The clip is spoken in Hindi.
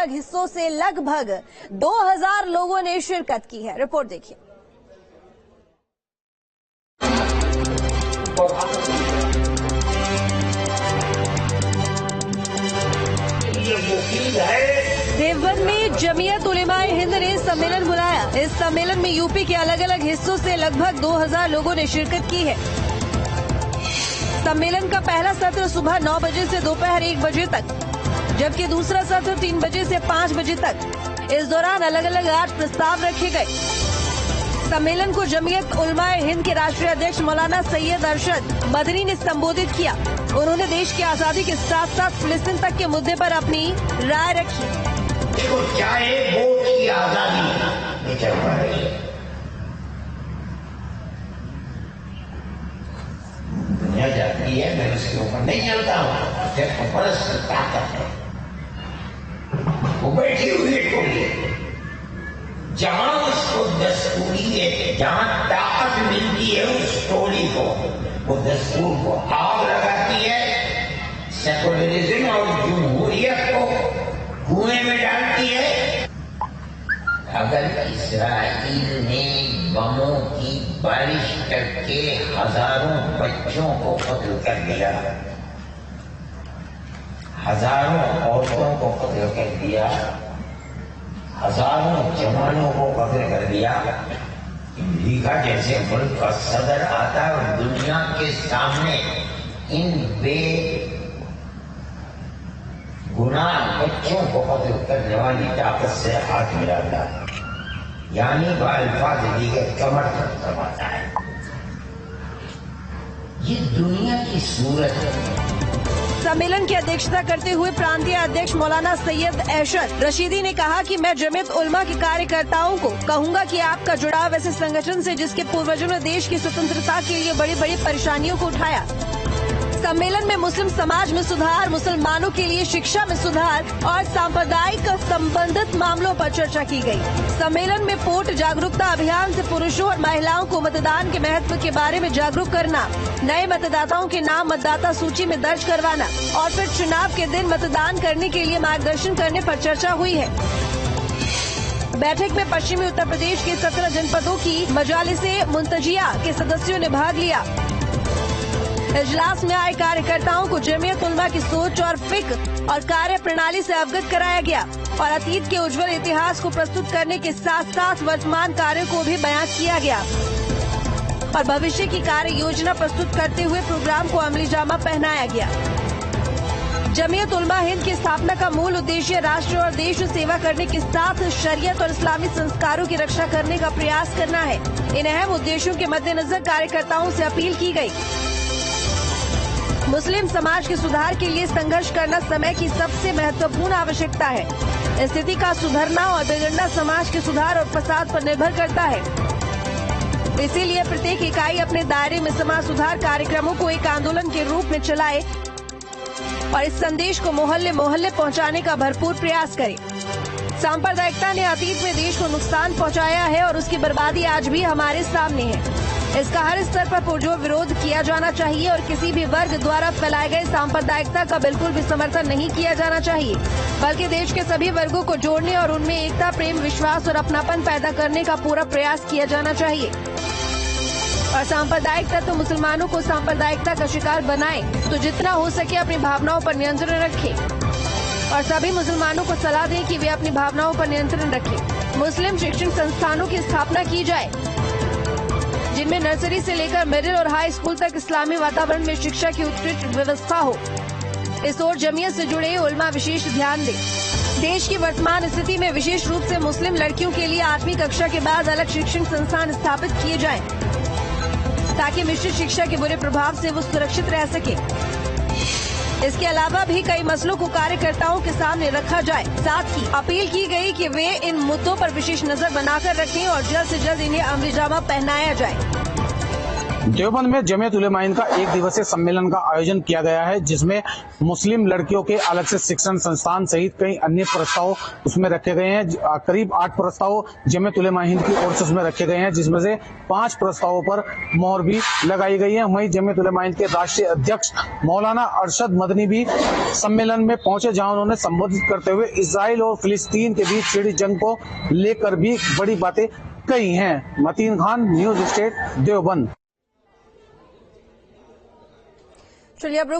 हिस्सों से लगभग 2000 लोगों ने शिरकत की है। रिपोर्ट देखिए। देवबंद में जमीयत उलेमाए हिंद ने सम्मेलन बुलाया। इस सम्मेलन में यूपी के अलग अलग हिस्सों से लगभग 2000 लोगों ने शिरकत की है। सम्मेलन का पहला सत्र सुबह 9 बजे से दोपहर 1 बजे तक, जबकि दूसरा सत्र 3 बजे से 5 बजे तक। इस दौरान अलग अलग 8 प्रस्ताव रखे गए। सम्मेलन को जमीयत उलमाए हिंद के राष्ट्रीय अध्यक्ष मौलाना सैयद अरशद मदनी ने संबोधित किया। उन्होंने देश की आजादी के साथ साथ फिलिस्तीन तक के मुद्दे पर अपनी राय रखी। देखो, चाहे वोट की आजादी नहीं चल पा रही है, दुनिया जाती है, मैं उसके ऊपर नहीं चलता हूँ। जब परस्त ताकत है वो बैठी हुई है टोली, जहां उसको दस्तूरी है, जहां ताकत मिलती है उस टोली को, वो दस्तूर को आग लगाती है, सेकुलरिज्म और जमहूरियत को कुएं में डालती है। अगर इस्राइल ने बमों की बारिश करके हजारों बच्चों को कत्ल कर दिया, हजारों औरतों को कत्ल कर दिया, हजारों जवानों को कत्ल कर दिया, अमेरिका जैसे मुल्क का सदर आता है और दुनिया के सामने इन बेगुनाह बच्चों को कत्ल करने वाली ताकत से हाथ मिलाता है, यानी बाल्फाज दीगर कमर तक दबाता है। ये दुनिया की सूरत है। सम्मेलन की अध्यक्षता करते हुए प्रांतीय अध्यक्ष मौलाना सैयद अरशद रशीदी ने कहा कि मैं जमीयत उलमा के कार्यकर्ताओं को कहूंगा कि आपका जुड़ाव ऐसे संगठन से जिसके पूर्वजों ने देश की स्वतंत्रता के लिए बड़ी बड़ी परेशानियों को उठाया। सम्मेलन में मुस्लिम समाज में सुधार, मुसलमानों के लिए शिक्षा में सुधार और सांप्रदायिक संबंधित मामलों पर चर्चा की गई। सम्मेलन में वोट जागरूकता अभियान से पुरुषों और महिलाओं को मतदान के महत्व के बारे में जागरूक करना, नए मतदाताओं के नाम मतदाता सूची में दर्ज करवाना और फिर चुनाव के दिन मतदान करने के लिए मार्गदर्शन करने पर चर्चा हुई है। बैठक में पश्चिमी उत्तर प्रदेश के 17 जनपदों की मजालिसे मुंतजिया के सदस्यों ने भाग लिया। इजलास में आए कार्यकर्ताओं को जमीयत उलमा की सोच और फिक्र और कार्य प्रणाली से अवगत कराया गया और अतीत के उज्जवल इतिहास को प्रस्तुत करने के साथ साथ वर्तमान कार्यों को भी बयान किया गया और भविष्य की कार्य योजना प्रस्तुत करते हुए प्रोग्राम को अमली जामा पहनाया गया। जमीयत उलमा हिंद की स्थापना का मूल उद्देश्य राष्ट्र और देश सेवा करने के साथ शरीयत और इस्लामी संस्कारों की रक्षा करने का प्रयास करना है। इन अहम उद्देश्यों के मद्देनजर कार्यकर्ताओं से अपील की गयी। मुस्लिम समाज के सुधार के लिए संघर्ष करना समय की सबसे महत्वपूर्ण आवश्यकता है। स्थिति का सुधरना और बिगड़ना समाज के सुधार और फसाद पर निर्भर करता है। इसीलिए प्रत्येक इकाई अपने दायरे में समाज सुधार कार्यक्रमों को एक आंदोलन के रूप में चलाए और इस संदेश को मोहल्ले मोहल्ले पहुंचाने का भरपूर प्रयास करे। सांप्रदायिकता ने अतीत में देश को नुकसान पहुंचाया है और उसकी बर्बादी आज भी हमारे सामने है। इसका हर स्तर पर पुरजोर विरोध किया जाना चाहिए और किसी भी वर्ग द्वारा फैलाए गए सांप्रदायिकता का बिल्कुल भी समर्थन नहीं किया जाना चाहिए, बल्कि देश के सभी वर्गों को जोड़ने और उनमें एकता, प्रेम, विश्वास और अपनापन पैदा करने का पूरा प्रयास किया जाना चाहिए। और सांप्रदायिक तत्व मुसलमानों को सांप्रदायिकता का शिकार बनाए तो जितना हो सके अपनी भावनाओं पर नियंत्रण रखें और सभी मुसलमानों को सलाह दें कि वे अपनी भावनाओं पर नियंत्रण रखें। मुस्लिम शिक्षण संस्थानों की स्थापना की जाए जिनमें नर्सरी से लेकर मिडिल और हाई स्कूल तक इस्लामी वातावरण में शिक्षा की उत्कृष्ट व्यवस्था हो। इस ओर जमीयत से जुड़े उलमा विशेष ध्यान दें। देश की वर्तमान स्थिति में विशेष रूप से मुस्लिम लड़कियों के लिए 8वीं कक्षा के बाद अलग शिक्षण संस्थान स्थापित किए जाएं, ताकि मिश्रित शिक्षा के बुरे प्रभाव से वो सुरक्षित रह सके। इसके अलावा भी कई मसलों को कार्यकर्ताओं के सामने रखा जाए। साथ ही अपील की गई कि वे इन मुद्दों पर विशेष नजर बनाकर रखें और जल्द से जल्द इन्हें अमलीजामा पहनाया जाए। देवबंद में जमीयत उलेमा हिंद का एक दिवसीय सम्मेलन का आयोजन किया गया है, जिसमें मुस्लिम लड़कियों के अलग से शिक्षण संस्थान सहित कई अन्य प्रस्ताव उसमें रखे गए हैं। करीब 8 प्रस्ताव जमीयत उलेमा हिंद की ओर से उसमें रखे गए हैं, जिसमें से 5 प्रस्तावों पर मोहर भी लगाई गई है। वहीं जमीयत उलेमा हिंद के राष्ट्रीय अध्यक्ष मौलाना अरशद मदनी भी सम्मेलन में पहुंचे, जहां उन्होंने संबोधित करते हुए इजराइल और फिलिस्तीन के बीच छिड़ी जंग को लेकर भी बड़ी बातें कही हैं। Matin Khan, News State, Deoband. चलिए अब